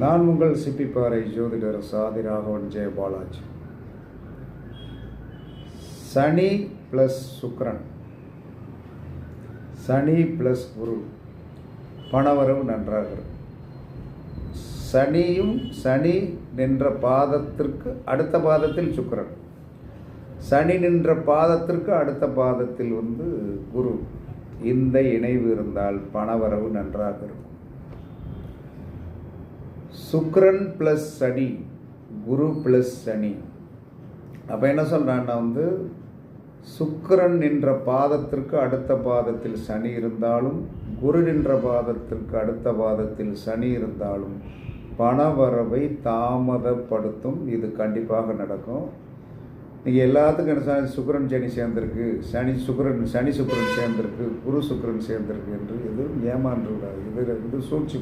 நான் உங்கள் சிப்பிப்பாறை ஜோதிடர் சாதி ராகவன் ஜெயபாலாஜி. சனி ப்ளஸ் சுக்கிரன், சனி ப்ளஸ் குரு, பணவரவு நன்றாக இருக்கும். சனி நின்ற பாதத்திற்கு அடுத்த பாதத்தில் சுக்கிரன், சனி நின்ற பாதத்திற்கு அடுத்த பாதத்தில் குரு. இந்த இணைவு இருந்தால் பணவரவு நன்றாக இருக்கும். சுக்கிரன் ப்ளஸ் சனி, குரு ப்ளஸ் சனி. அப்போ என்ன சொல்கிறான்னா சுக்கிரன் நின்ற பாதத்திற்கு அடுத்த பாதத்தில் சனி இருந்தாலும், குரு நின்ற பாதத்திற்கு அடுத்த பாதத்தில் சனி இருந்தாலும் பணவரவை தாமதப்படுத்தும். இது கண்டிப்பாக நடக்கும். நீங்கள் எல்லாத்துக்கும் என்ன சுக்கிரன் சனி சேர்ந்திருக்கு, சனி சுக்கிரன் சேர்ந்திருக்கு, குரு சுக்கிரன் சேர்ந்திருக்கு என்று எதுவும் ஏமாந்துவிடாது. இது சூழ்ச்சி.